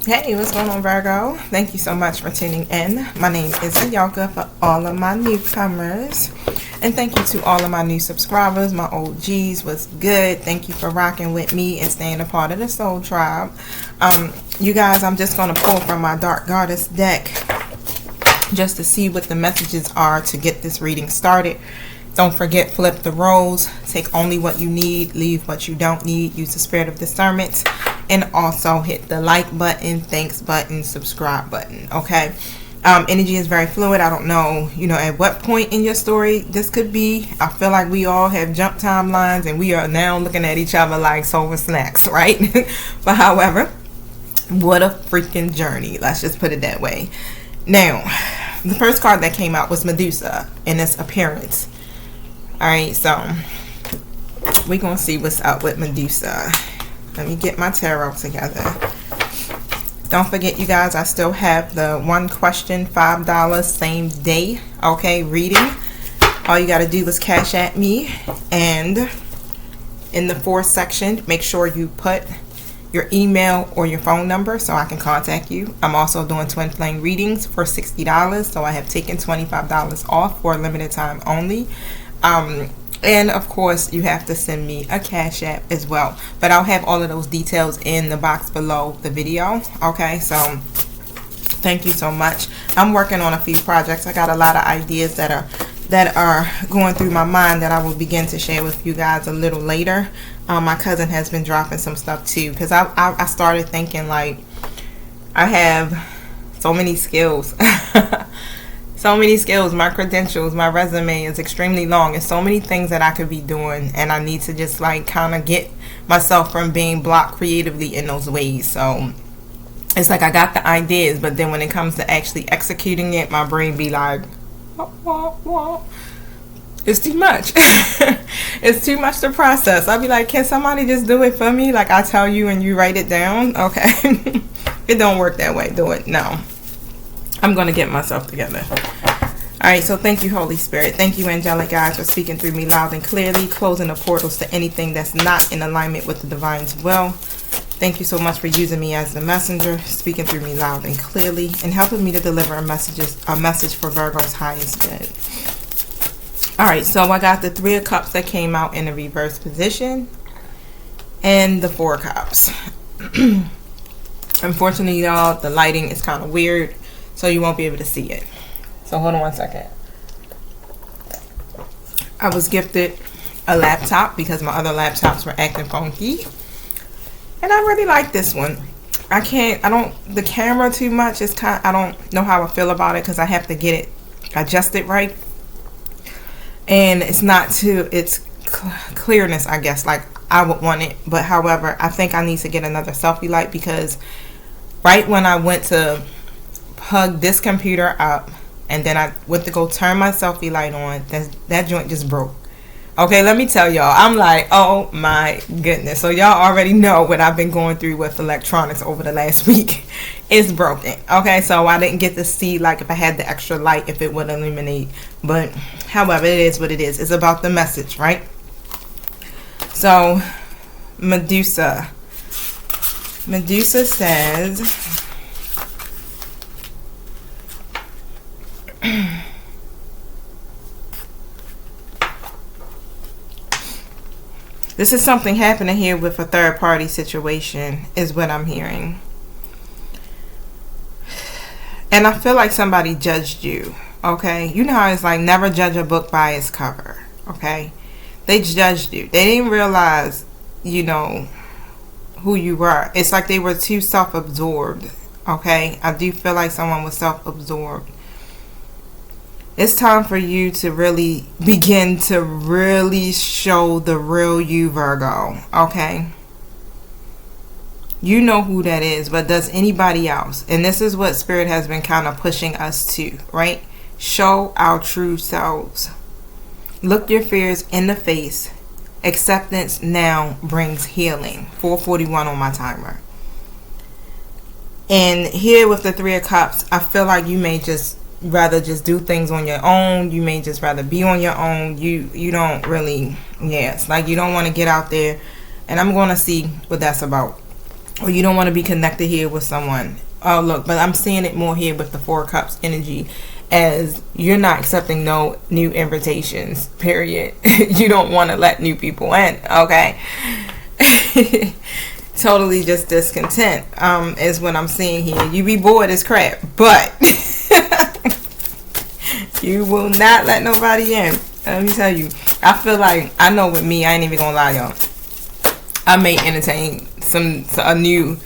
Hey, what's going on, Virgo? Thank you so much for tuning in. My name is Yoga for all of my newcomers. And thank you to all of my new subscribers, my OGs. What's good? Thank you for rocking with me and staying a part of the Soul Tribe. You guys, I'm just going to pull from my Dark Goddess deck just to see what the messages are to get this reading started. Don't forget, flip the roles. Take only what you need, leave what you don't need. Use the spirit of discernment. And also hit the like button, thanks button, subscribe button, okay? Energy is very fluid. I don't know, at what point in your story this could be. I feel like we all have jump timelines and we are now looking at each other like solar snacks, right? But however, what a freaking journey. Let's just put it that way. Now, the first card that came out was Medusa in its appearance. All right, so we're going to see what's up with Medusa. Let me get my tarot together. Don't forget, you guys, I still have the one question, $5 same day, okay, reading. All you got to do is cash at me. And in the fourth section, make sure you put your email or your phone number so I can contact you. I'm also doing twin flame readings for $60. So I have taken $25 off for a limited time only. And of course, you have to send me a cash app as well. But I'll have all of those details in the box below the video. Okay, so thank you so much. I'm working on a few projects. I got a lot of ideas that are going through my mind that I will begin to share with you guys a little later. My cousin has been dropping some stuff too, because I started thinking like I have so many skills. So many skills. My credentials, my resume is extremely long, and so many things that I could be doing, and I need to just like kind of get myself from being blocked creatively in those ways. So it's like I got the ideas, but then when it comes to actually executing it, my brain be like, wah. It's too much. It's too much to process. I'll be like, can somebody just do it for me? Like I tell you and you write it down. Okay. It don't work that way. Do it. No. I'm going to get myself together. Alright, so thank you, Holy Spirit. Thank you, angelic guides, for speaking through me loud and clearly, closing the portals to anything that's not in alignment with the divine's will. Thank you so much for using me as the messenger, speaking through me loud and clearly, and helping me to deliver a message for Virgo's highest good. Alright, so I got the Three of Cups that came out in a reverse position, and the Four of Cups. Unfortunately, y'all, the lighting is kind of weird, so you won't be able to see it. So hold on one second. I was gifted a laptop because my other laptops were acting funky. And I really like this one. The camera too much is I don't know how I feel about it because I have to get it adjusted right. And it's not to its clearness, I guess, like I would want it. But however, I think I need to get another selfie light because right when I went to plug this computer up and then I went to go turn my selfie light on, that joint just broke. Okay, let me tell y'all, I'm like, oh my goodness. So y'all already know what I've been going through with electronics over the last week. It's broken. Okay, so I didn't get to see like if I had the extra light if it would illuminate. But however, it is what it is. It's about the message, right? So Medusa says, this is something happening here with a third party situation is what I'm hearing. And I feel like somebody judged you, okay? You know how it's like never judge a book by its cover, okay? They judged you. They didn't realize, who you were. It's like they were too self-absorbed, okay? I do feel like someone was self-absorbed. It's time for you to really begin to really show the real you, Virgo, okay? You know who that is, but does anybody else? And this is what Spirit has been kind of pushing us to, right? Show our true selves. Look your fears in the face. Acceptance now brings healing. 4:41 on my timer. And here with the Three of Cups, I feel like you may just rather just do things on your own. You may just rather be on your own. You don't really, it's like you don't want to get out there. And I'm going to see what that's about. or you don't want to be connected here with someone. Oh, look, but I'm seeing it more here with the Four of Cups energy, as you're not accepting no new invitations, period. You don't want to let new people in, okay? Totally just discontent is what I'm seeing here. You be bored as crap, but you will not let nobody in. Let me tell you, I feel like, I know with me, I ain't even gonna lie, y'all, I may entertain a new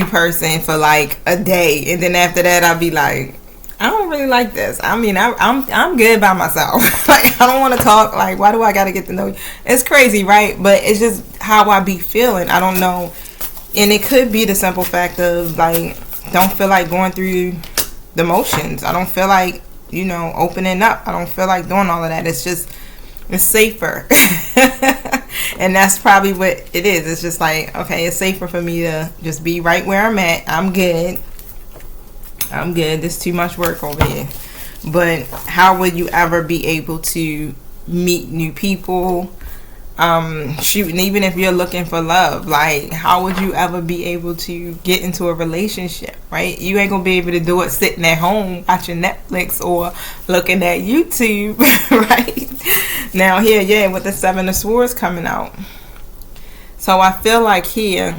person for like a day, and then after that I'll be like, I don't really like this. I mean, I'm good by myself. Like, I don't want to talk. Like, why do I got to get to know you? It's crazy, right? But it's just how I be feeling. I don't know. And it could be the simple fact of, like, don't feel like going through the motions. I don't feel like, you know, opening up. I don't feel like doing all of that. It's just, it's safer. And that's probably what it is. It's just like, okay, it's safer for me to just be right where I'm at. I'm good. There's too much work over here. But how would you ever be able to meet new people? Shoot, and even if you're looking for love, like, how would you ever be able to get into a relationship, right? You ain't gonna be able to do it sitting at home watching Netflix or looking at YouTube, right? Now here, yeah, with the Seven of Swords coming out. So I feel like here,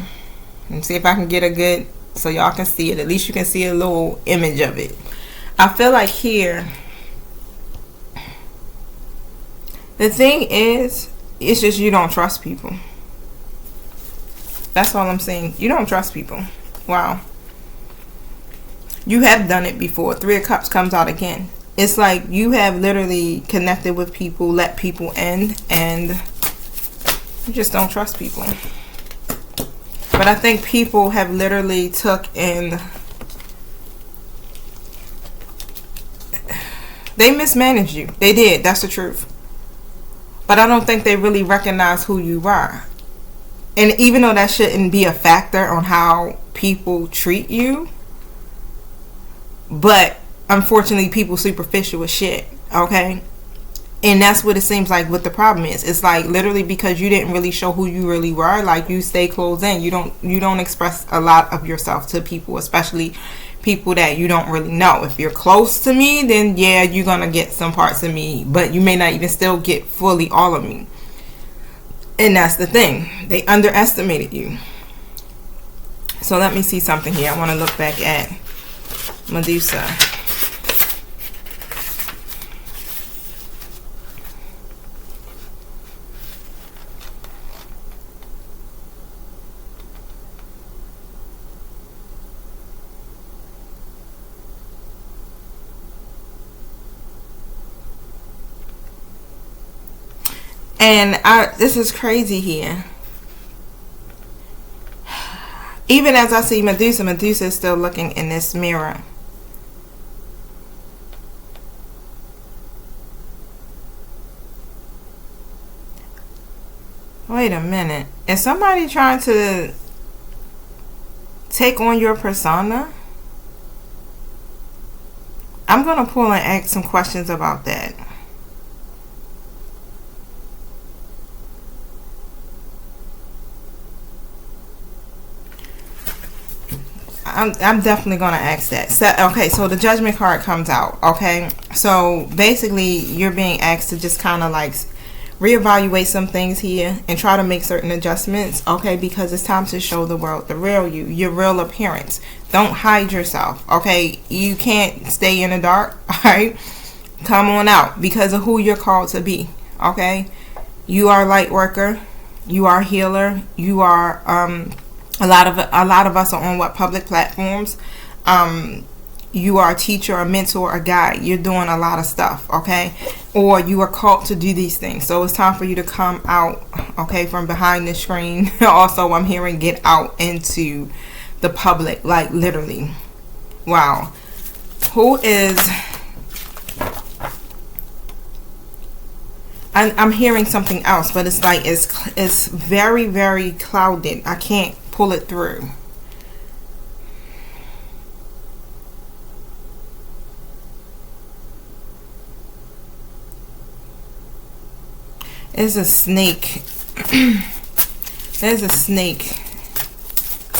let me see if I can get a good, so y'all can see it. At least you can see a little image of it. I feel like here, the thing is, it's just you don't trust people. That's all I'm saying. You don't trust people. Wow. You have done it before. Three of Cups comes out again. It's like you have literally connected with people, let people in, and you just don't trust people. But I think people have literally took and they mismanaged you. They did. That's the truth. But I don't think they really recognize who you are. And even though that shouldn't be a factor on how people treat you, but unfortunately people superficial as shit, okay? And that's what it seems like what the problem is. It's like literally because you didn't really show who you really were, like you stay closed in. You don't express a lot of yourself to people, especially people that you don't really know. If you're close to me, then yeah, you're gonna get some parts of me, but you may not even still get fully all of me. And that's the thing. They underestimated you. So let me see something here. I want to look back at Medusa. And this is crazy here. Even as I see Medusa, Medusa is still looking in this mirror. Wait a minute. Is somebody trying to take on your persona? I'm going to pull and ask some questions about that. I'm definitely going to ask that. So, okay, so the Judgment card comes out, okay? So basically you're being asked to just kind of like reevaluate some things here and try to make certain adjustments, okay? Because it's time to show the world the real you, your real appearance. Don't hide yourself, okay? You can't stay in the dark, all right? Come on out because of who you're called to be, okay? You are a light worker. You are a healer. You are a lot of us are on what public platforms. You are a teacher, a mentor, a guide. You're doing a lot of stuff, okay? Or you are called to do these things. So it's time for you to come out, okay, from behind the screen. Also, I'm hearing get out into the public, like literally. Wow. Who is... I'm hearing something else, but it's like it's very, very clouded. I can't pull it through. There's a snake. There's a snake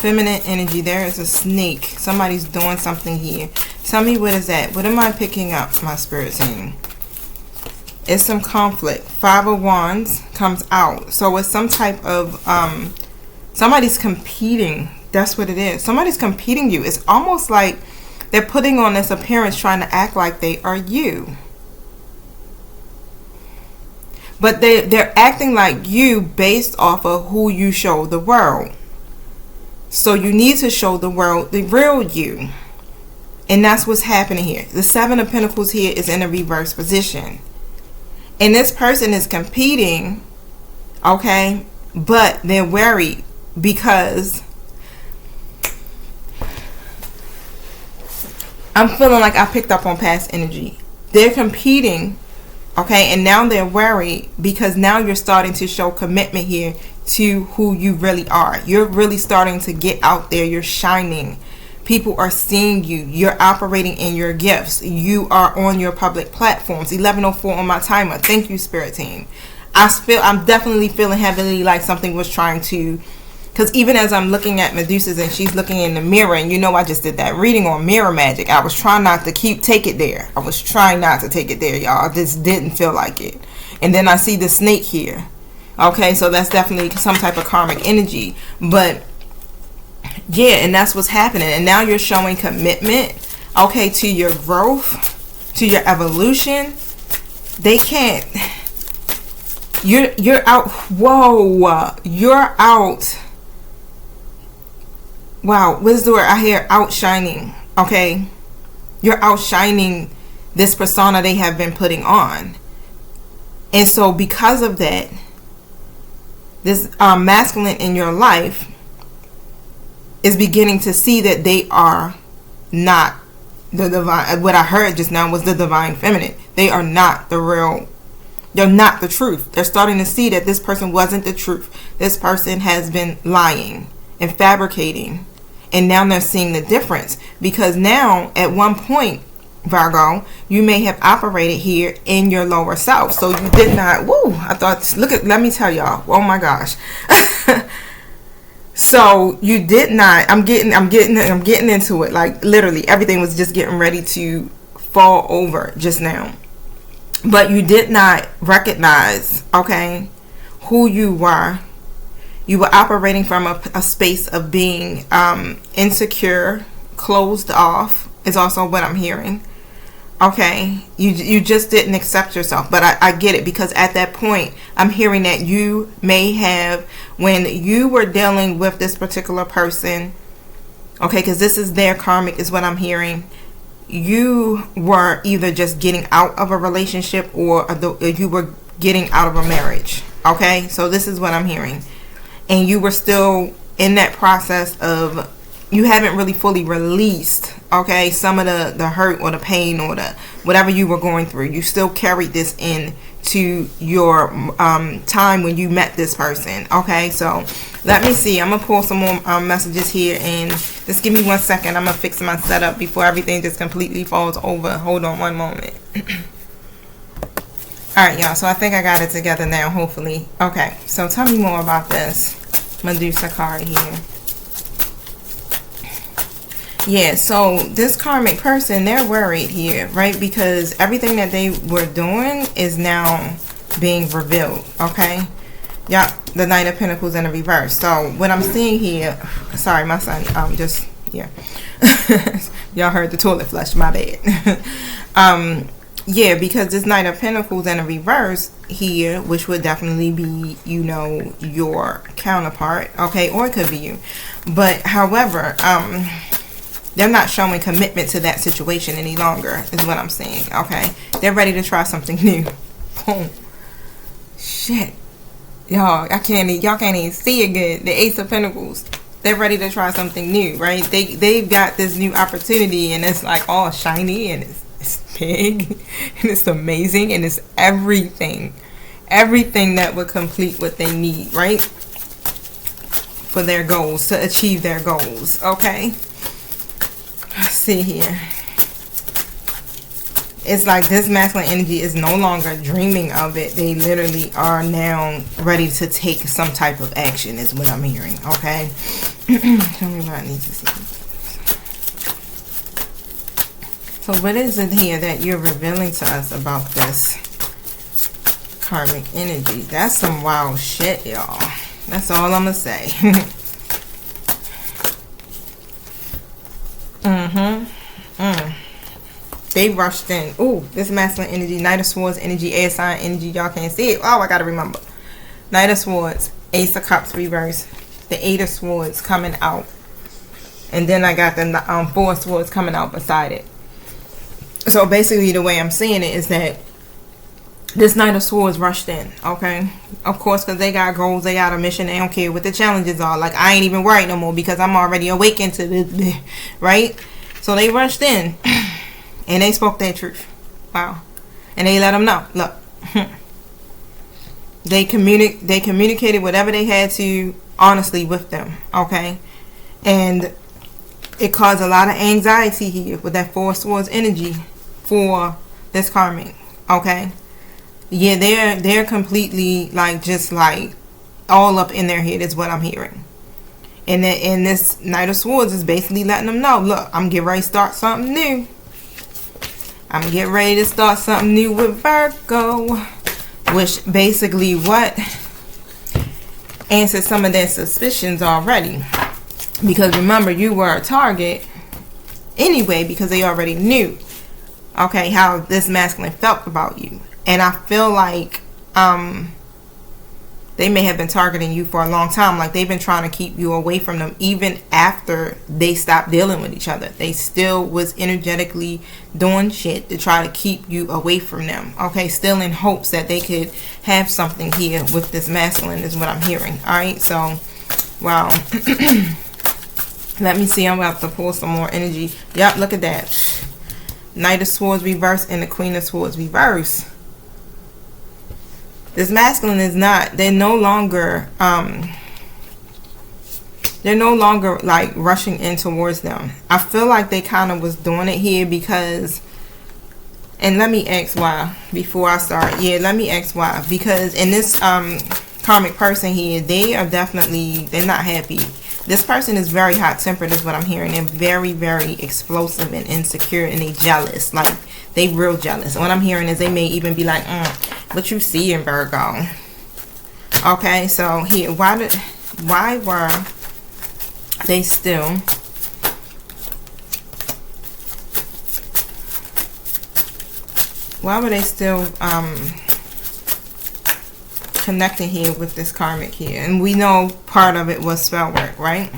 Feminine energy. There is a snake. Somebody's doing something here. Tell me what is that? What am I picking up, my spirit team? It's some conflict. Five of Wands comes out. So it's some type of, somebody's competing. That's what it is. Somebody's competing you. It's almost like they're putting on this appearance trying to act like they are you. But they're acting like you based off of who you show the world. So you need to show the world the real you. And that's what's happening here. The Seven of Pentacles here is in a reverse position. And this person is competing, okay? But they're worried because I'm feeling like I picked up on past energy. They're competing, okay? And now they're worried because now you're starting to show commitment here to who you really are. You're really starting to get out there. You're shining. People are seeing you. You're operating in your gifts. You are on your public platforms. 11:04 on my timer. Thank you, Spirit Team. I'm definitely feeling heavily like something was trying to, because even as I'm looking at Medusa's and she's looking in the mirror, and you know I just did that reading on mirror magic. I was trying not to take it there. I was trying not to take it there, y'all. I just didn't feel like it. And then I see the snake here. Okay, so that's definitely some type of karmic energy. But yeah, and that's what's happening. And now you're showing commitment, okay, to your growth, to your evolution. They can't. You're out. Whoa, you're out. Wow, what is the word I hear? Outshining. Okay, you're outshining this persona they have been putting on. And so because of that, this masculine in your life is beginning to see that they are not the divine. What I heard just now was the divine feminine. They are not the real. They're not the truth. They're starting to see that this person wasn't the truth. This person has been lying and fabricating. And now they're seeing the difference. Because now, at one point, Virgo, you may have operated here in your lower self. So you did not, woo, I thought, let me tell y'all, oh my gosh. So you did not, I'm getting into it. Like literally everything was just getting ready to fall over just now. But you did not recognize, okay, who you were. You were operating from a space of being insecure, closed off, is also what I'm hearing. Okay, you just didn't accept yourself. But I get it, because at that point, I'm hearing that you may have, when you were dealing with this particular person, okay, because this is their karmic is what I'm hearing, you were either just getting out of a relationship or you were getting out of a marriage. Okay, so this is what I'm hearing. And you were still in that process of, you haven't really fully released, okay, some of the hurt or the pain or the whatever you were going through. You still carried this in to your time when you met this person. Okay, so let me see. I'm going to pull some more messages here, and just give me 1 second. I'm going to fix my setup before everything just completely falls over. Hold on one moment. Alright, y'all, so I think I got it together now, hopefully. Okay, so tell me more about this Medusa card here. Yeah, so this karmic person, they're worried here, right? Because everything that they were doing is now being revealed, okay? Yeah, the Knight of Pentacles in the reverse. So what I'm seeing here, sorry, my son, yeah. Y'all heard the toilet flush, my bad. Yeah, because this Knight of Pentacles in a reverse here, which would definitely be, you know, your counterpart, okay, or it could be you. But however, they're not showing commitment to that situation any longer, is what I'm saying, okay? They're ready to try something new. Boom. Shit. Y'all, y'all can't even see it good. The Ace of Pentacles. They're ready to try something new, right? They've got this new opportunity, and it's like all shiny, and it's big, and it's amazing, and it's everything that would complete what they need, right, for their goals, to achieve their goals. Okay, let's see here. It's like this masculine energy is no longer dreaming of it. They literally are now ready to take some type of action, is what I'm hearing. Okay, Tell me what I need to see. So what is it here that you're revealing to us about this karmic energy? That's some wild shit, y'all. That's all I'm gonna say. They rushed in. Ooh, this masculine energy, Knight of Swords energy, air sign energy. Y'all can't see it. Oh, I gotta remember. Knight of Swords, Ace of Cups reverse, the Eight of Swords coming out, and then I got the Four of Swords coming out beside it. So basically, the way I'm seeing it is that this Knight of Swords rushed in. Okay, of course, because they got goals, they got a mission. They don't care what the challenges are. Like, I ain't even worried no more because I'm already awakened to this, right? So they rushed in. And they spoke their truth. Wow. And they let them know. Look. They communicated whatever they had to honestly with them. Okay. And it caused a lot of anxiety here with that Four Swords energy for this karmic. Okay. Yeah, they're completely like just like all up in their head is what I'm hearing. And this Knight of Swords is basically letting them know, look, I'm getting ready to start something new. I'm getting ready to start something new with Virgo, which basically what answers some of their suspicions already. Because remember, you were a target anyway because they already knew, okay, how this masculine felt about you. And I feel like they may have been targeting you for a long time. Like, they've been trying to keep you away from them even after they stopped dealing with each other. They still was energetically doing shit to try to keep you away from them. Okay, still in hopes that they could have something here with this masculine is what I'm hearing. Alright, so, wow. Let me see. I'm about to pull some more energy. Yep, look at that. Knight of Swords reverse and the Queen of Swords reverse. This masculine is not, they're no longer like rushing in towards them. I feel like they kind of was doing it here because, and let me ask why before I start. Yeah, let me ask why. Because in this karmic person here, they are definitely, they're not happy. This person is very hot-tempered is what I'm hearing. They're very, very explosive and insecure, and they jealous. Like, they real jealous. What I'm hearing is they may even be like, what you see in Virgo. Okay, so here, why were they still connecting here with this karmic here? And we know part of it was spell work, right?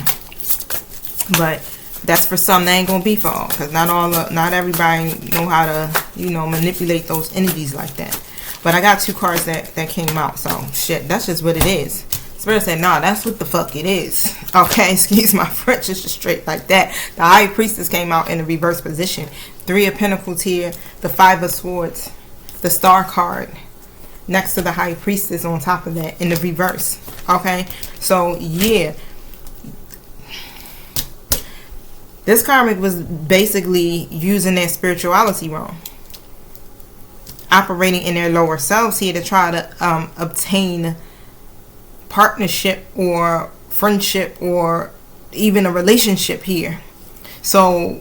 But that's for some. That ain't gonna be for all, because not everybody know how to, you know, manipulate those energies like that. But I got two cards that came out, so shit, that's just what it is. Spirit said, nah, that's what the fuck it is. Okay, excuse my French, it's just straight like that. The High Priestess came out in the reverse position. Three of Pentacles here, the Five of Swords, the Star card next to the High Priestess on top of that in the reverse. Okay, so yeah, this karmic was basically using their spirituality wrong, operating in their lower selves here to try to obtain partnership or friendship or even a relationship here. So,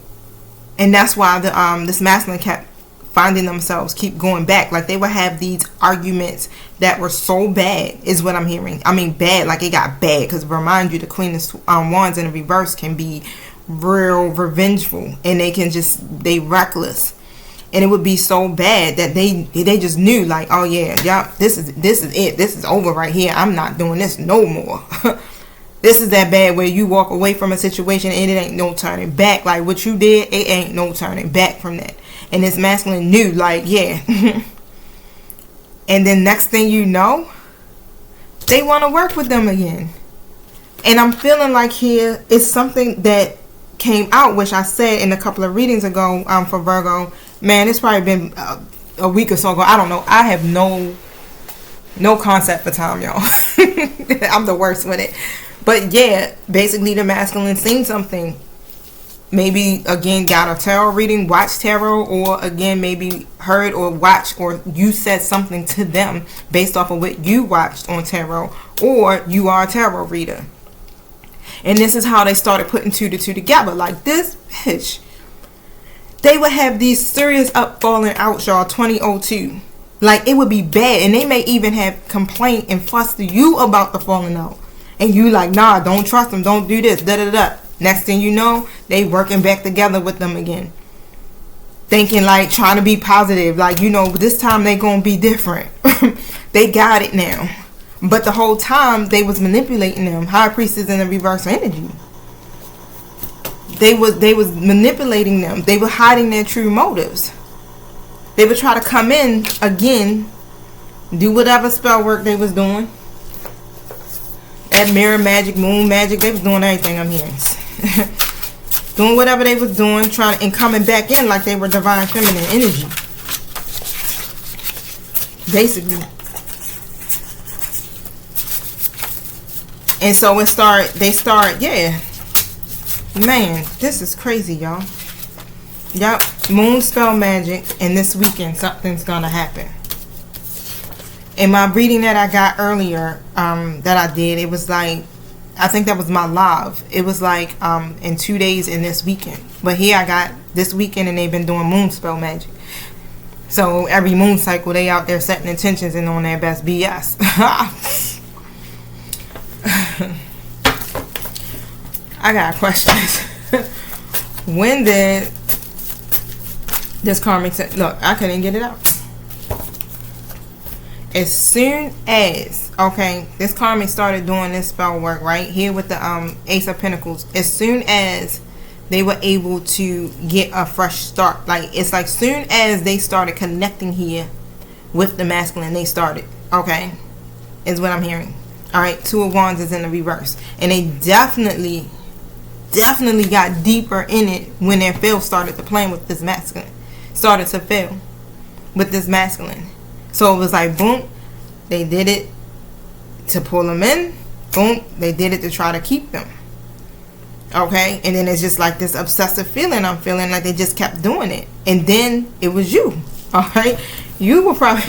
and that's why this masculine kept finding themselves keep going back. Like, they would have these arguments that were so bad is what I'm hearing. I mean bad, like it got bad, because remind you, the Queen of Wands in the reverse can be real revengeful, and they reckless, and it would be so bad that they just knew, like, oh yeah, this is it, this is over right here, I'm not doing this no more. This is that bad where you walk away from a situation and it ain't no turning back. Like, what you did, it ain't no turning back from that. And this masculine knew, like, yeah. And then next thing you know, they want to work with them again. And I'm feeling like here is something that came out, which I said in a couple of readings ago for Virgo. Man, it's probably been a week or so ago. I don't know. I have no concept for time, y'all. I'm the worst with it. But yeah, basically the masculine seen something. Maybe again got a tarot reading, watched tarot, or again maybe heard or watched, or you said something to them based off of what you watched on tarot, or you are a tarot reader. And this is how they started putting 2 to 2 together. Like, this bitch, they would have these serious up falling out, y'all, 2002. Like, it would be bad. And they may even have complained and fussed to you about the falling out. And you like, nah, don't trust them. Don't do this. Da-da-da. Next thing you know, they working back together with them again. Thinking like, trying to be positive. Like, you know, this time they going to be different. They got it now. But the whole time, they was manipulating them. High priestess in the reverse energy. They was manipulating them. They were hiding their true motives. They would try to come in again, do whatever spell work they was doing. That mirror magic, moon magic, they was doing everything, I'm hearing. Doing whatever they was doing, trying and coming back in like they were divine feminine energy. Basically. And so yeah. Man, this is crazy, y'all. Yep, moon spell magic, and this weekend something's gonna happen. In my reading that I got earlier, that I did, it was like, I think that was my live. It was like in 2 days in this weekend. But here I got this weekend, and they've been doing moon spell magic. So every moon cycle, they out there setting intentions and on their best BS. I got questions. When did this karmic look, I couldn't get it out. As soon as, okay, this karmic started doing this spell work right here with the Ace of Pentacles, as soon as they were able to get a fresh start, like, it's like soon as they started connecting here with the masculine, they started, okay, is what I'm hearing. All right, 2 of Wands is in the reverse, and they definitely got deeper in it when their field started to play with this masculine. Started to fail with this masculine. So it was like, boom, they did it to pull them in. Boom, they did it to try to keep them. Okay, and then it's just like this obsessive feeling I'm feeling, like they just kept doing it. And then it was you. All right, you were probably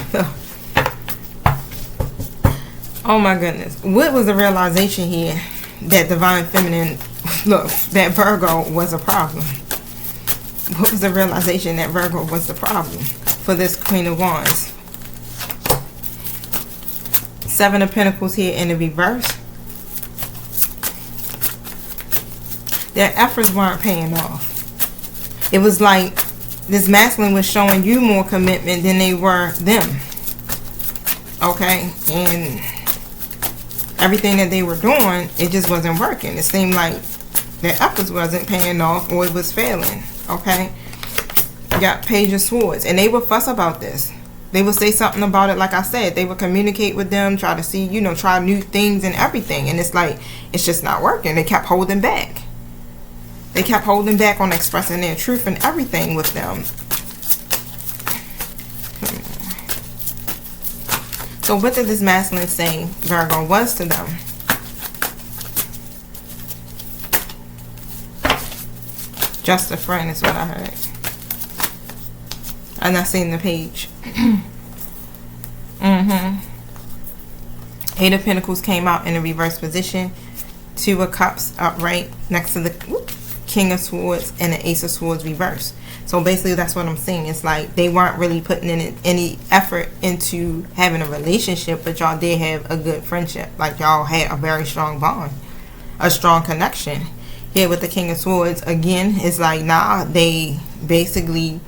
oh my goodness, what was the realization here that divine feminine, look, that Virgo was a problem? What was the realization that Virgo was the problem for this Queen of Wands? 7 of Pentacles here in the reverse. Their efforts weren't paying off. It was like this masculine was showing you more commitment than they were them. Okay? And everything that they were doing, it just wasn't working. It seemed like their efforts wasn't paying off, or it was failing. Okay, got Page of Swords, and they would fuss about this. They would say something about it. Like I said, they would communicate with them, try to see, you know, try new things and everything, and it's like, it's just not working. They kept holding back. They kept holding back on expressing their truth and everything with them. So what did this masculine say Virgo was to them? Just a friend is what I heard. I'm not seeing the page. 8 of Pentacles came out in a reverse position. 2 of Cups upright next to the King of Swords and the Ace of Swords reverse. So basically that's what I'm saying. It's like they weren't really putting in any effort into having a relationship, but y'all did have a good friendship. Like y'all had a very strong bond, a strong connection. Here with the King of Swords, again, it's like, nah, they basically,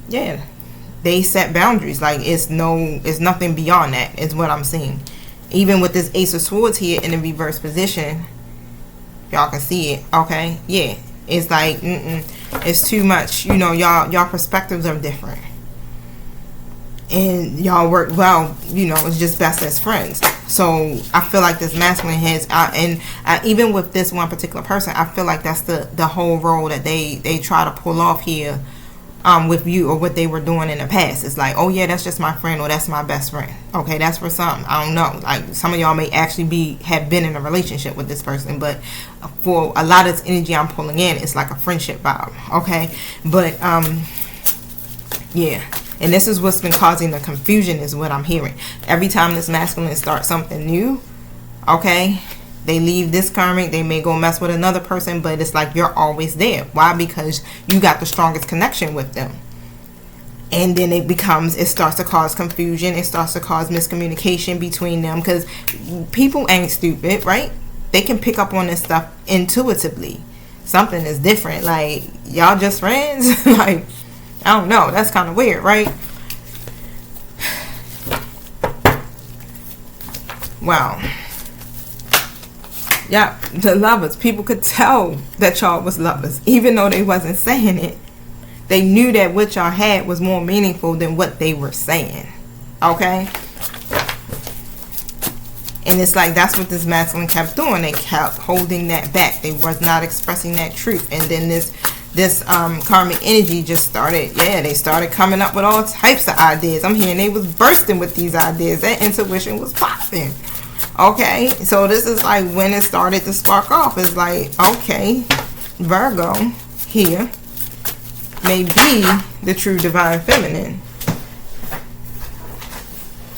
yeah, they set boundaries. Like, it's nothing beyond that, is what I'm seeing. Even with this Ace of Swords here in the reverse position, y'all can see it, okay? Yeah, it's like, it's too much. You know, y'all perspectives are different. And y'all work well, you know, it's just best as friends. So I feel like this masculine has, even with this one particular person, I feel like that's the whole role that they try to pull off here with you, or what they were doing in the past. It's like, oh yeah, that's just my friend, or that's my best friend. Okay, that's for some. I don't know. Like some of y'all may actually have been in a relationship with this person, but for a lot of this energy I'm pulling in, it's like a friendship vibe. Okay, but yeah. And this is what's been causing the confusion, is what I'm hearing. Every time this masculine starts something new, okay, They leave this karmic, they may go mess with another person, but it's like you're always there. Why? Because you got the strongest connection with them. And then it starts to cause confusion. It starts to cause miscommunication between them, because people ain't stupid, right? They can pick up on this stuff intuitively. Something is different. Like, y'all just friends? Like, I don't know. That's kind of weird, right? Wow. Yeah, the lovers. People could tell that y'all was lovers, even though they wasn't saying it. They knew that what y'all had was more meaningful than what they were saying. Okay? And it's like that's what this masculine kept doing. They kept holding that back. They was not expressing that truth. And then this karmic energy just started, they started coming up with all types of ideas. I'm hearing they was bursting with these ideas. That intuition was popping. Okay, so this is like when it started to spark off. It's like, okay, Virgo here may be the true divine feminine.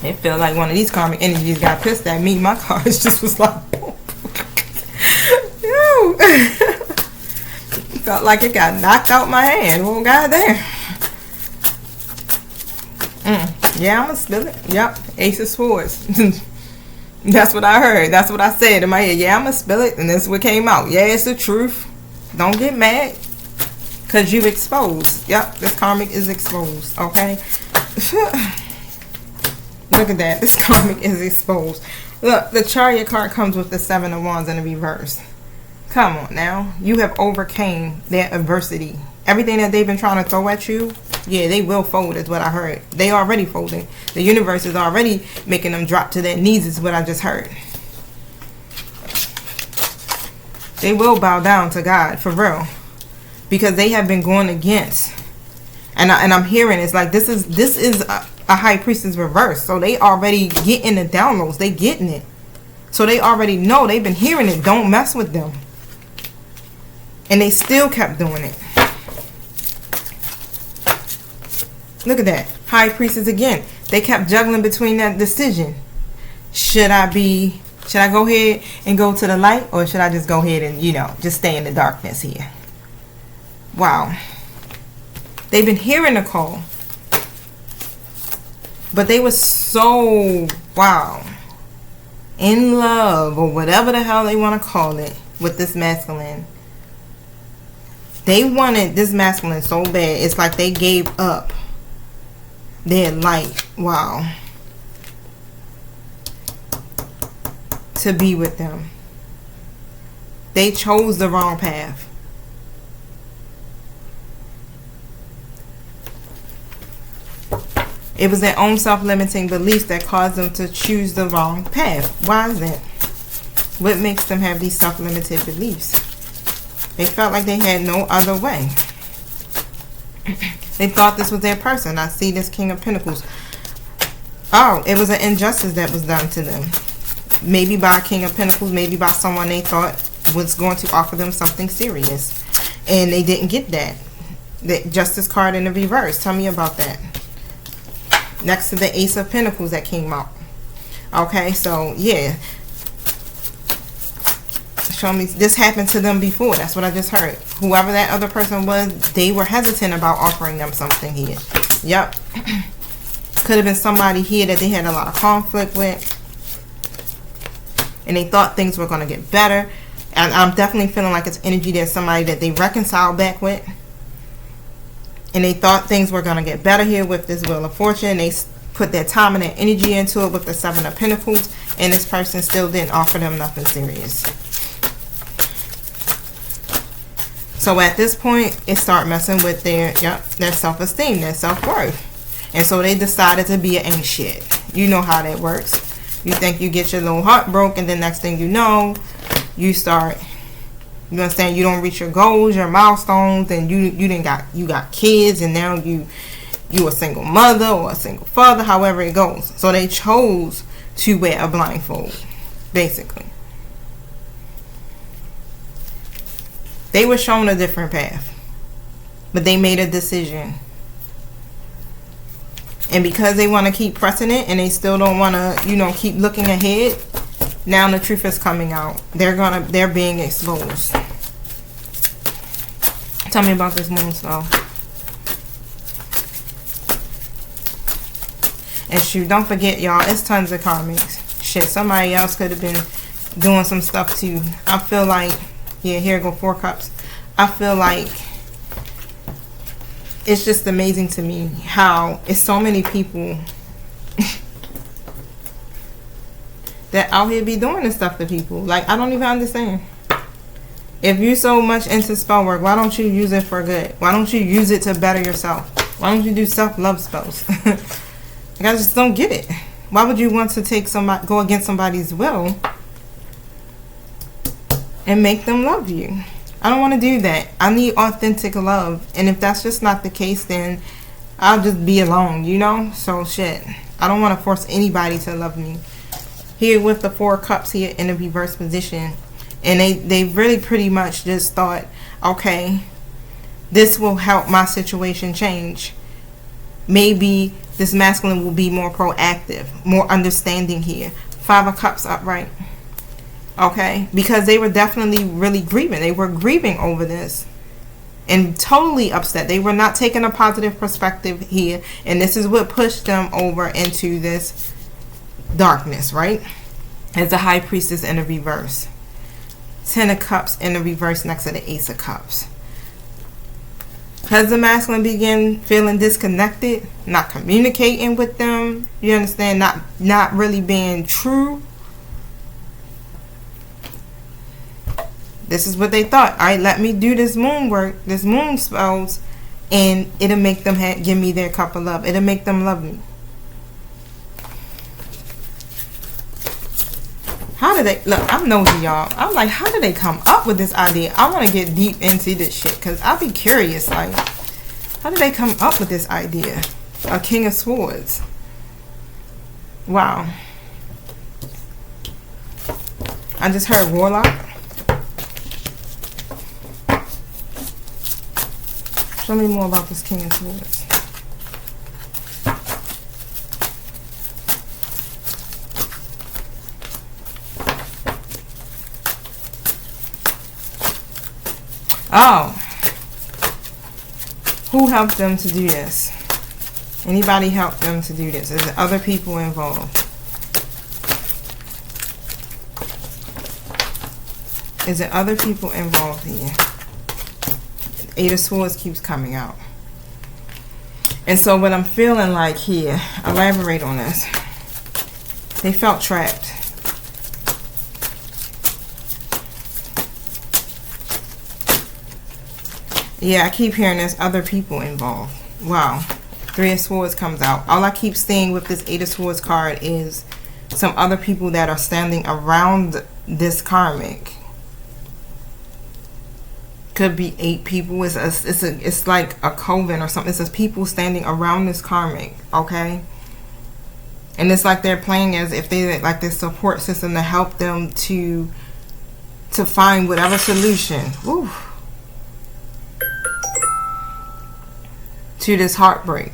It felt like one of these karmic energies got pissed at me. My cards just was like, yo. Felt like it got knocked out my hand. Oh, God damn. Yeah, I'm going to spill it. Yep, Ace of Swords. That's what I heard. That's what I said in my head. Yeah, I'm going to spill it. And that's what came out. Yeah, it's the truth. Don't get mad. Because you exposed. Yep, this karmic is exposed. Okay? Look at that. This karmic is exposed. Look, the Chariot card comes with the 7 of Wands in the reverse. Come on now. You have overcame their adversity. Everything that they've been trying to throw at you, yeah, they will fold is what I heard. They already folding. The universe is already making them drop to their knees is what I just heard. They will bow down to God, for real. Because they have been going against. And I'm hearing it's like this is a high priestess reverse. So they already getting the downloads. They getting it. So they already know. They've been hearing it. Don't mess with them. And they still kept doing it. Look at that. High priestess again. They kept juggling between that decision. Should I go ahead and go to the light? Or should I just go ahead and, just stay in the darkness here? Wow. They've been hearing the call. But they were so, in love, or whatever the hell they want to call it, with this masculine. They wanted this masculine so bad. It's like they gave up their light. Wow. To be with them. They chose the wrong path. It was their own self-limiting beliefs that caused them to choose the wrong path. Why is that? What makes them have these self-limited beliefs? They felt like they had no other way. They thought this was their person. I see this King of Pentacles. Oh, it was an injustice that was done to them. Maybe by a King of Pentacles, maybe by someone they thought was going to offer them something serious. And they didn't get that. The Justice card in the reverse. Tell me about that. Next to the Ace of Pentacles that came out. Okay, so yeah. Show me, this happened to them before. That's what I just heard. Whoever that other person was, they were hesitant about offering them something here. Yep. Could have been somebody here that they had a lot of conflict with. And they thought things were going to get better. And I'm definitely feeling like it's energy. There's somebody that they reconciled back with. And they thought things were going to get better here with this Wheel of Fortune. They put their time and their energy into it with the 7 of Pentacles. And this person still didn't offer them nothing serious. So at this point, it started messing with their self-esteem, their self-worth. And so they decided to be an ain't shit. You know how that works. You think you get your little heart broke, and then next thing you know, you start, you understand, you don't reach your goals, your milestones, and you got kids, and now you a single mother or a single father, however it goes. So they chose to wear a blindfold, basically. They were shown a different path, but they made a decision. And because they want to keep pressing it, and they still don't want to, keep looking ahead, Now the truth is coming out. They're being exposed. Tell me about this moon spell. And shoot, don't forget, y'all, it's tons of karmics. Shit, somebody else could have been doing some stuff too. I feel like, yeah, here go 4 cups. I feel like it's just amazing to me how it's so many people that out here be doing this stuff to people. Like, I don't even understand. If you're so much into spell work, why don't you use it for good? Why don't you use it to better yourself? Why don't you do self-love spells? Like, I just don't get it. Why would you want to go against somebody's will and make them love you? I don't want to do that. I need authentic love. And if that's just not the case, then I'll just be alone, you know? So shit. I don't want to force anybody to love me. Here with the 4 cups here in a reverse position. And they really pretty much just thought, okay, this will help my situation change. Maybe this masculine will be more proactive, more understanding here. 5 of Cups upright. Okay? Because they were definitely really grieving. They were grieving over this. And totally upset. They were not taking a positive perspective here. And this is what pushed them over into this darkness, right? As the High Priestess in the reverse. 10 of Cups in the reverse next to the Ace of Cups. Because the masculine began feeling disconnected, not communicating with them, you understand, not really being true. This is what they thought. All right, let me do this moon work, this moon spells, and it'll make them give me their cup of love. It'll make them love me. How did they, look, I'm nosy, y'all. I'm like, how did they come up with this idea? I want to get deep into this shit because I'll be curious. Like, how did they come up with this idea? A King of Swords. Wow. I just heard Warlock. Show me more about this King of Swords. Oh, who helped them to do this? Anybody helped them to do this? Is there other people involved? Is there other people involved here? 8 of Swords keeps coming out. And so what I'm feeling like here, elaborate on this. They felt trapped. Yeah, I keep hearing there's other people involved. Wow. 3 of Swords comes out. All I keep seeing with this 8 of Swords card is some other people that are standing around this karmic. Could be 8 people. It's like a coven or something. It says people standing around this karmic. Okay? And it's like they're playing as if they like this support system to help them to find whatever solution. Woo. To this heartbreak.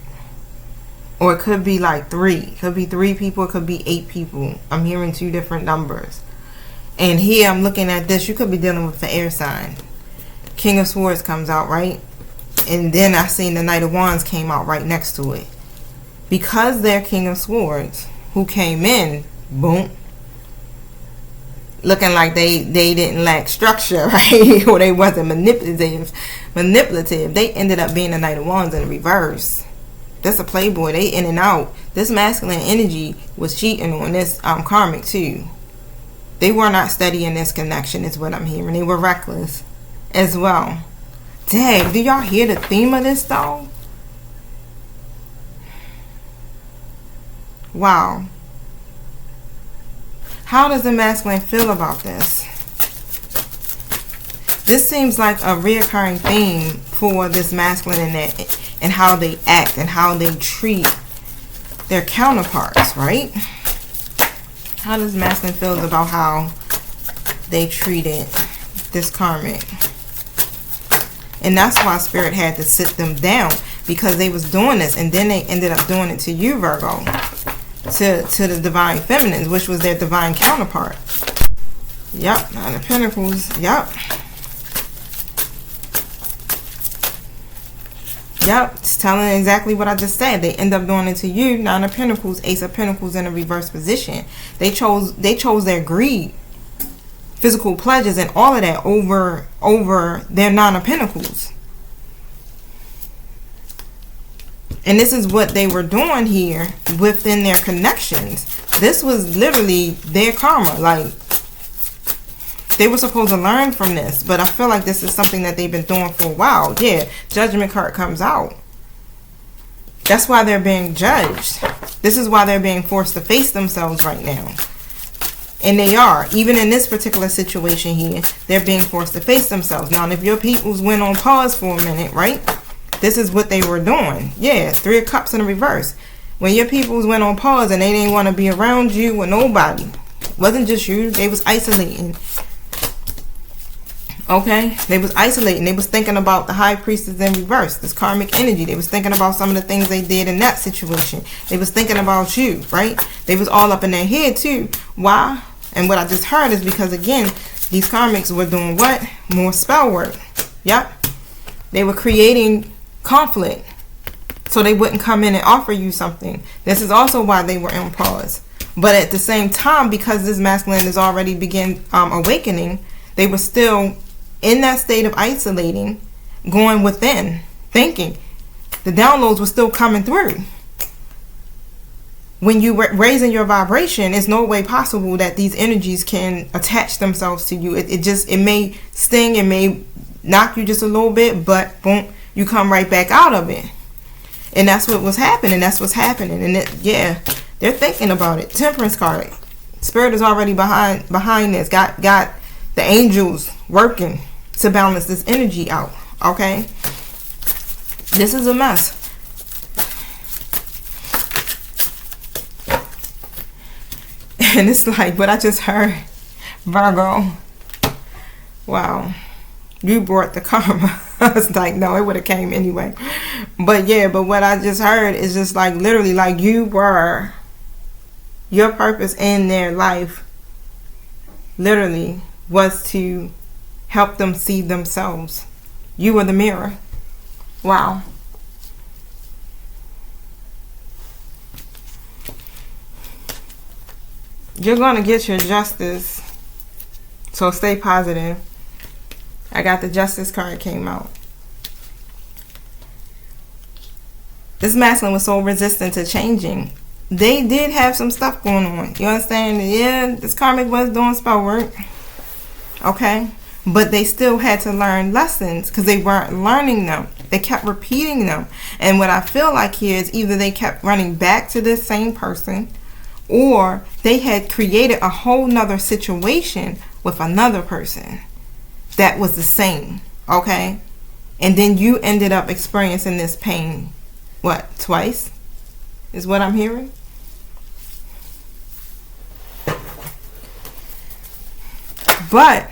Or it could be like 3. It could be 3 people. It could be 8 people. I'm hearing 2 different numbers. And here I'm looking at this. You could be dealing with the air sign. King of Swords comes out, right? And then I seen the Knight of Wands came out right next to it. Because they're King of Swords, who came in, boom, looking like they didn't lack structure, right? Or they wasn't manipulative. They ended up being the Knight of Wands in reverse. That's a playboy. They in and out. This masculine energy was cheating on this karmic too. They were not steady in this connection is what I'm hearing. They were reckless as well. Dang, do y'all hear the theme of this though? Wow. How does the masculine feel about this? This seems like a reoccurring theme for this masculine and how they act and how they treat their counterparts, right? How does masculine feel about how they treated this karmic? And that's why Spirit had to sit them down, because they was doing this and then they ended up doing it to you, Virgo. to the divine feminines, which was their divine counterpart. Yep, Nine of Pentacles. Yep. Yep, it's telling exactly what I just said. They end up doing it to you. Nine of Pentacles, Ace of Pentacles in a reverse position. They chose their greed, physical pleasures, and all of that over their Nine of Pentacles. And this is what they were doing here within their connections. This was literally their karma. Like, they were supposed to learn from this, but I feel like this is something that they've been doing for a while. Yeah, Judgment card comes out. That's why they're being judged. This is why they're being forced to face themselves right now. And they are. Even in this particular situation here, they're being forced to face themselves. Now, if your peoples went on pause for a minute, right? This is what they were doing. Yeah, Three of Cups in the reverse. When your peoples went on pause and they didn't want to be around you or nobody. It wasn't just you. They was isolating. Okay, they was isolating. They was thinking about the High Priestess in reverse, this karmic energy. They was thinking about some of the things they did in that situation. They was thinking about you, right? They was all up in their head too. Why? And what I just heard is because, again, these karmics were doing what? More spell work. Yep. They were creating conflict so they wouldn't come in and offer you something. This is also why they were in pause. But at the same time, because this masculine is already begin awakening, they were still in that state of isolating, going within, thinking. The downloads were still coming through. When you raising your vibration, it's no way possible that these energies can attach themselves to you. It may sting, it may knock you just a little bit, but boom, you come right back out of it. And that's what was happening. That's what's happening. And yeah, they're thinking about it. Temperance card. Spirit is already behind this. Got the angels working to balance this energy out. Okay? This is a mess. And it's like what I just heard. Virgo. Wow. You brought the karma. I was like, no, it would have came anyway. But yeah, but what I just heard is just like literally like you were, your purpose in their life literally was to help them see themselves. You were the mirror. Wow. You're going to get your justice. So stay positive. I got the Justice card came out. This masculine was so resistant to changing. They did have some stuff going on. You understand? Yeah, this karmic was doing spell work. Okay? But they still had to learn lessons because they weren't learning them. They kept repeating them. And what I feel like here is either they kept running back to this same person, or they had created a whole nother situation with another person that was the same. Okay? And then you ended up experiencing this pain. What? Twice? Is what I'm hearing? But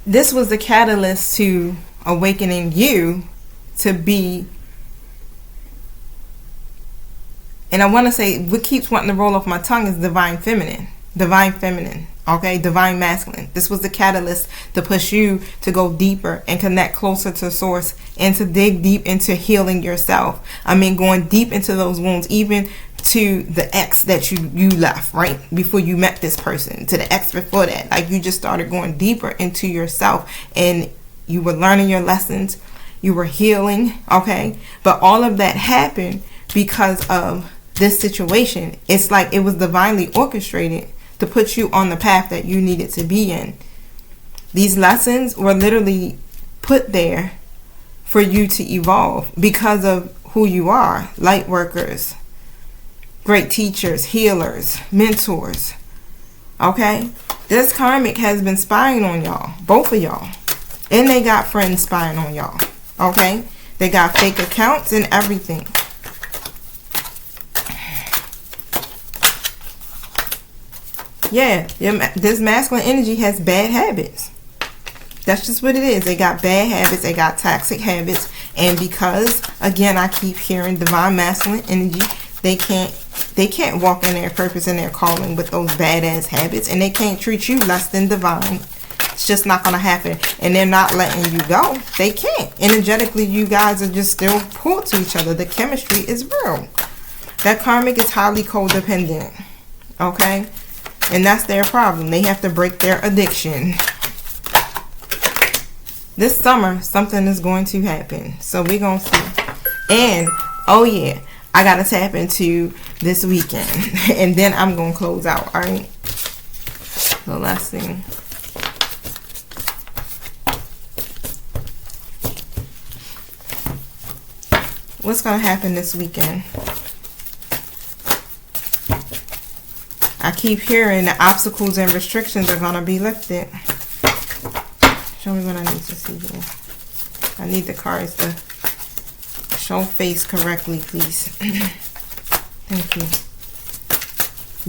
this was the catalyst to awakening you to be, and I want to say what keeps wanting to roll off my tongue is divine feminine. Divine feminine. Okay, divine masculine. This was the catalyst to push you to go deeper and connect closer to source and to dig deep into healing yourself. I mean, going deep into those wounds, even to the ex that you left, right? Before you met this person, to the ex before that. Like, you just started going deeper into yourself and you were learning your lessons. You were healing, okay? But all of that happened because of this situation. It's like it was divinely orchestrated to put you on the path that you needed to be in. These lessons were literally put there for you to evolve because of who you are. Light workers, great teachers, healers, mentors. Okay? This karmic has been spying on y'all, both of y'all. And they got friends spying on y'all. Okay? They got fake accounts and everything. Yeah, this masculine energy has bad habits. That's just what it is. They got bad habits. They got toxic habits. And because, again, I keep hearing divine masculine energy, they can't walk in their purpose and their calling with those badass habits, and they can't treat you less than divine. It's just not going to happen. And they're not letting you go. They can't. Energetically, you guys are just still pulled to each other. The chemistry is real. That karmic is highly codependent. Okay? And that's their problem. They have to break their addiction. This summer, something is going to happen. So we're going to see. And, oh yeah, I got to tap into this weekend. And then I'm going to close out. Alright? So let's see. What's going to happen this weekend? I keep hearing the obstacles and restrictions are going to be lifted. Show me what I need to see here. I need the cards to show face correctly, please. Thank you.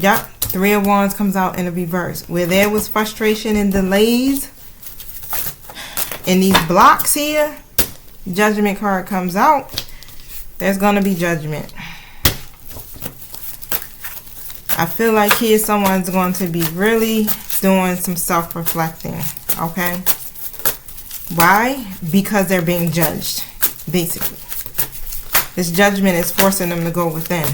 Yup. 3 of Wands comes out in the reverse. Where there was frustration and delays in these blocks here, Judgment card comes out. There's going to be judgment. I feel like here someone's going to be really doing some self-reflecting. Okay? Why? Because they're being judged, basically. This judgment is forcing them to go within.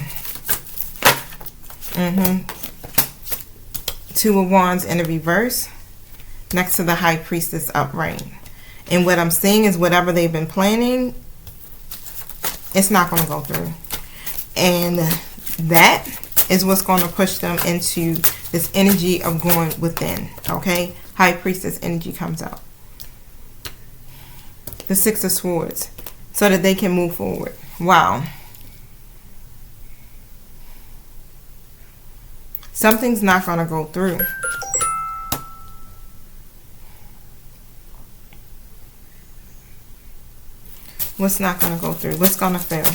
2 of Wands in the reverse next to the High Priestess upright. And what I'm seeing is whatever they've been planning, it's not going to go through. And that is what's going to push them into this energy of going within. Okay? High Priestess energy comes out. The 6 of Swords. So that they can move forward. Wow. Something's not going to go through. What's not going to go through? What's going to fail?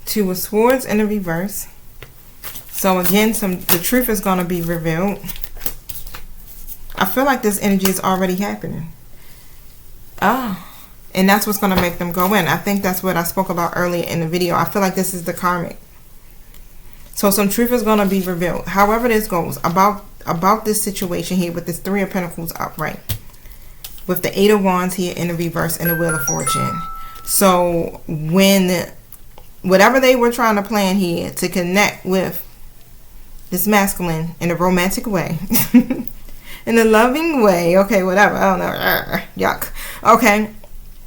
Two of Swords in the reverse. So again, the truth is going to be revealed. I feel like this energy is already happening. And that's what's going to make them go in. I think that's what I spoke about earlier in the video. I feel like this is the karmic. So some truth is going to be revealed. However this goes, about this situation here with this 3 of Pentacles upright. With the 8 of Wands here in the reverse and the Wheel of Fortune. So when whatever they were trying to plan here to connect with this masculine in a romantic way. In a loving way. Okay, whatever. I don't know. Yuck. Okay.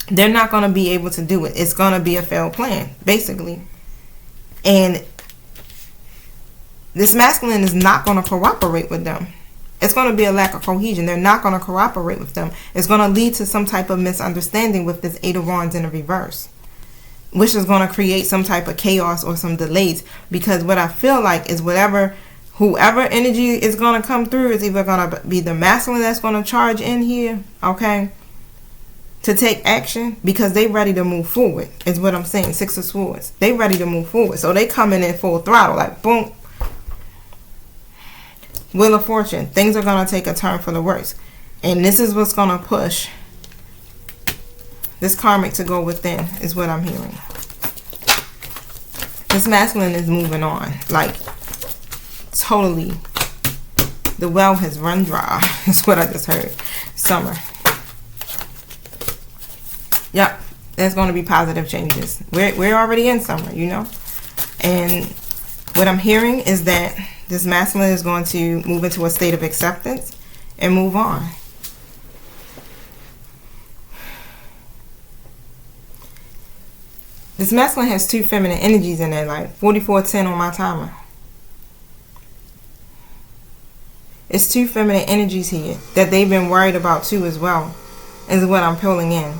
They're not going to be able to do it. It's going to be a failed plan, basically. And this masculine is not going to cooperate with them. It's going to be a lack of cohesion. They're not going to cooperate with them. It's going to lead to some type of misunderstanding with this 8 of Wands in the reverse, which is going to create some type of chaos or some delays. Because what I feel like is whoever energy is going to come through is either going to be the masculine that's going to charge in here, okay, to take action, because they ready to move forward, is what I'm saying. 6 of Swords. They ready to move forward. So they coming in full throttle, like boom. Wheel of Fortune. Things are going to take a turn for the worse. And this is what's going to push this karmic to go within, is what I'm hearing. This masculine is moving on. Like, totally. The well has run dry. That's what I just heard. Summer. Yep. There's going to be positive changes. We're already in summer, you know. And what I'm hearing is that this masculine is going to move into a state of acceptance and move on. This masculine has 2 feminine energies in there, like 4410 on my timer. It's 2 feminine energies here that they've been worried about too as well, is what I'm pulling in.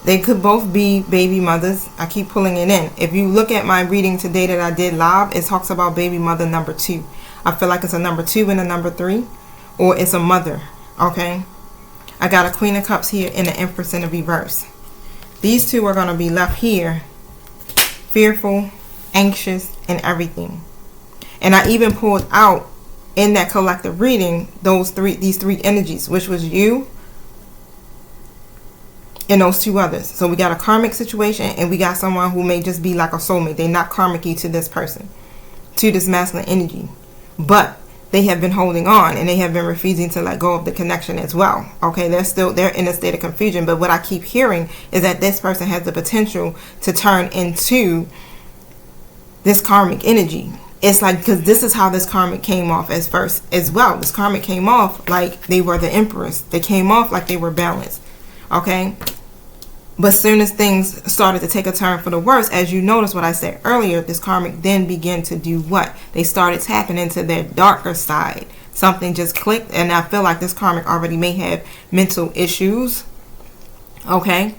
They could both be baby mothers. I keep pulling it in. If you look at my reading today that I did live, it talks about baby mother number 2. I feel like it's a number 2 and a number 3. Or it's a mother. Okay? I got a Queen of Cups here and an Empress in the reverse. These two are going to be left here fearful, anxious, and everything. And I even pulled out in that collective reading, these three energies, which was you and those two others. So we got a karmic situation, and we got someone who may just be like a soulmate. They're not karmic-y to this person, to this masculine energy, but they have been holding on, and they have been refusing to let go of the connection as well. Okay, they're in a state of confusion. But what I keep hearing is that this person has the potential to turn into this karmic energy. It's like, because this is how this karmic came off as first as well. This karmic came off like they were the empress. They came off like they were balanced. Okay, but as soon as things started to take a turn for the worse, as you notice what I said earlier, this karmic then began to do what? They started tapping into their darker side. Something just clicked, and I feel like this karmic already may have mental issues. Okay,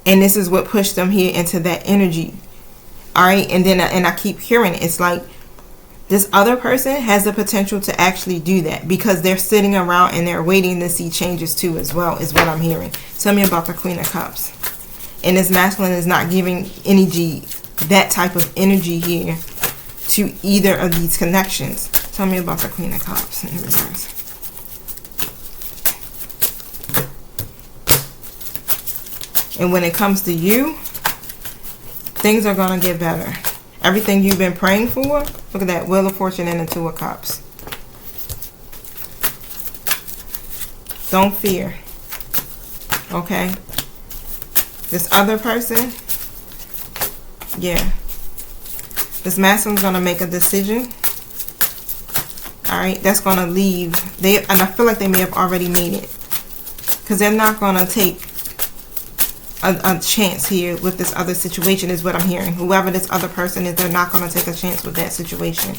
and this is what pushed them here into that energy. All right, and then I keep hearing it's like this other person has the potential to actually do that, because they're sitting around and they're waiting to see changes too as well, is what I'm hearing. Tell me about the Queen of Cups. And this masculine is not giving energy, that type of energy here, to either of these connections. Tell me about the Queen of Cups in reverse. And when it comes to you, things are going to get better. Everything you've been praying for, look at that, Wheel of Fortune and the Two of Cups. Don't fear. Okay? This other person, yeah. This masculine's going to make a decision. Alright? That's going to leave. And I feel like they may have already made it. Because they're not going to take a chance here with this other situation, is what I'm hearing. Whoever this other person is, they're not going to take a chance with that situation.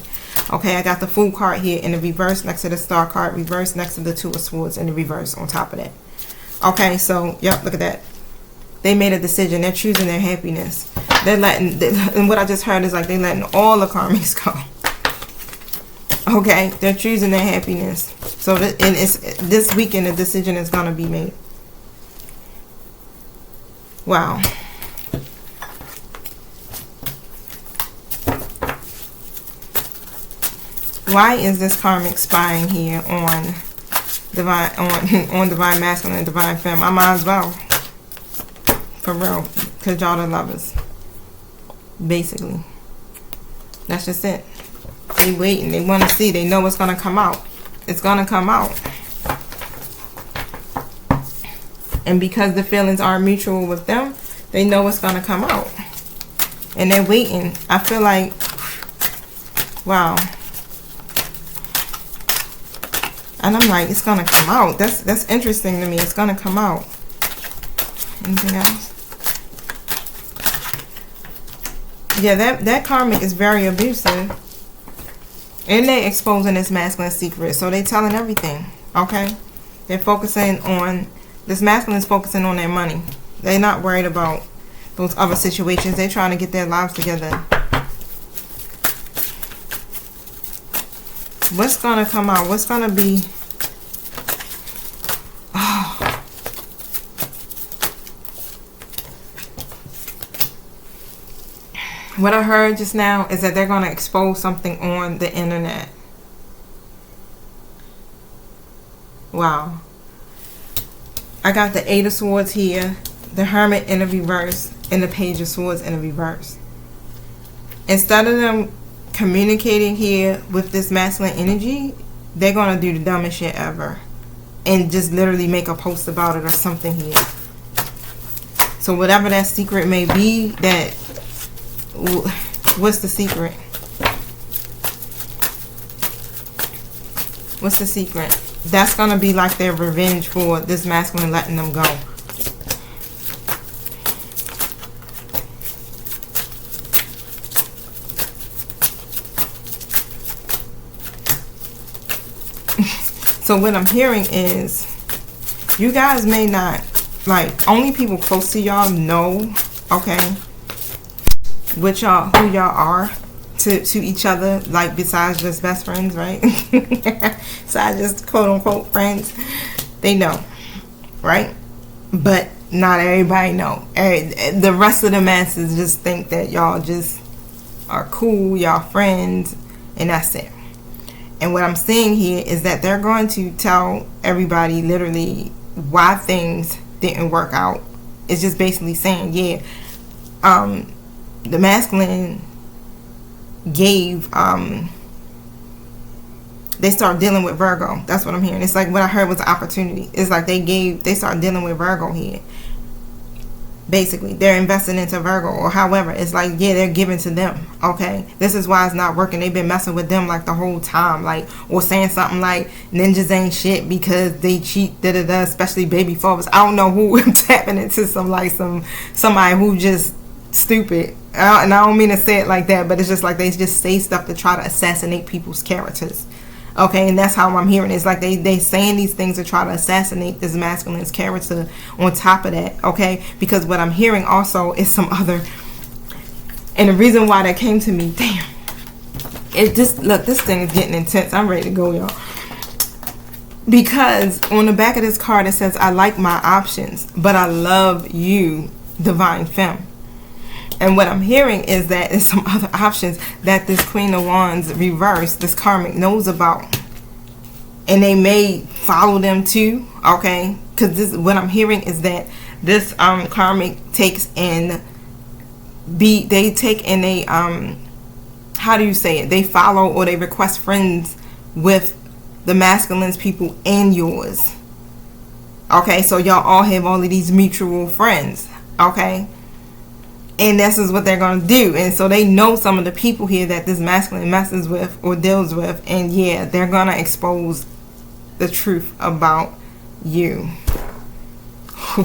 Okay, I got the Fool card here in the reverse next to the Star card, reverse next to the Two of Swords in the reverse on top of that. Okay, so, yep, look at that. They made a decision. They're choosing their happiness. They're letting, and what I just heard is like they're letting all the karmics go. Okay, they're choosing their happiness. So, and it's this weekend, a decision is going to be made. Wow. Why is this karmic spying here on divine on divine masculine and divine femme? I might as well. For real. Because y'all the lovers. Basically. That's just it. They waiting. They want to see. They know what's going to come out. It's going to come out. And because the feelings are mutual with them, they know what's going to come out. And they're waiting. I feel like, wow. And I'm like, it's going to come out. That's interesting to me. It's going to come out. Anything else? Yeah, that karmic is very abusive. And they're exposing this masculine secret. So they're telling everything. Okay? They're focusing on... This masculine is focusing on their money. They're not worried about those other situations. They're trying to get their lives together. What's going to come out? What's going to be... Oh. What I heard just now is that they're going to expose something on the internet. Wow. I got the Eight of Swords here, the Hermit in the reverse, and the Page of Swords in the reverse. Instead of them communicating here with this masculine energy, they're going to do the dumbest shit ever. And just literally make a post about it or something here. So whatever that secret may be, what's the secret? What's the secret? That's going to be like their revenge for this masculine letting them go. So what I'm hearing is you guys may not, like, only people close to y'all know, okay, who y'all are to each other, like, besides just best friends, right? Besides just quote-unquote friends. They know, right? But not everybody know. The rest of the masses just think that y'all just are cool, y'all friends, and that's it. And what I'm seeing here is that they're going to tell everybody literally why things didn't work out. It's just basically saying, yeah, the masculine gave, they start dealing with Virgo. That's what I'm hearing. It's like what I heard was an opportunity. It's like they start dealing with Virgo here. Basically, they're investing into Virgo, or however. It's like, yeah, they're giving to them. Okay, this is why it's not working. They've been messing with them like the whole time, like, or saying something like ninjas ain't shit because they cheat, da-da-da, especially baby fathers. I don't know who tapping into somebody who just stupid. And I don't mean to say it like that, but it's just like they just say stuff to try to assassinate people's characters. Okay, and that's how I'm hearing it. It's like they saying these things to try to assassinate this masculine's character on top of that, okay? Because what I'm hearing also is some other, and the reason why that came to me, damn, it just, look, this thing is getting intense. I'm ready to go, y'all. Because on the back of this card it says, I like my options, but I love you, Divine Femme. And what I'm hearing is that there's some other options that this Queen of Wands reverse, this karmic, knows about. And they may follow them too, okay? Because this, what I'm hearing is that this karmic takes in, how do you say it? They follow or they request friends with the masculine's people and yours. Okay, so y'all all have all of these mutual friends, okay? And this is what they're going to do. And so they know some of the people here that this masculine messes with or deals with. And yeah, they're going to expose the truth about you.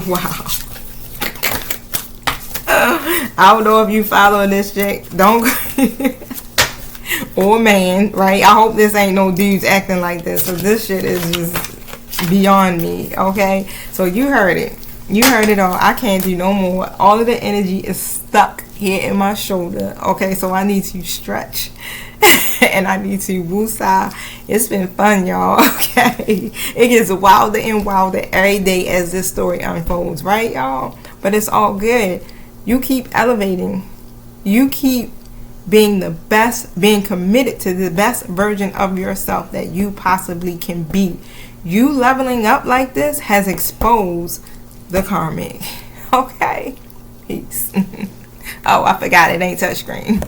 Wow. I don't know if you following this chick. Don't. Or man, right? I hope this ain't no dudes acting like this. So this shit is just beyond me. Okay. So you heard it. You heard it all. I can't do no more. All of the energy is stuck here in my shoulder. Okay, so I need to stretch. And I need to woosah. It's been fun, y'all. Okay. It gets wilder and wilder every day as this story unfolds, right, y'all? But it's all good. You keep elevating. You keep being the best, being committed to the best version of yourself that you possibly can be. You leveling up like this has exposed the karmic. Okay. Peace. Oh, I forgot it ain't touchscreen.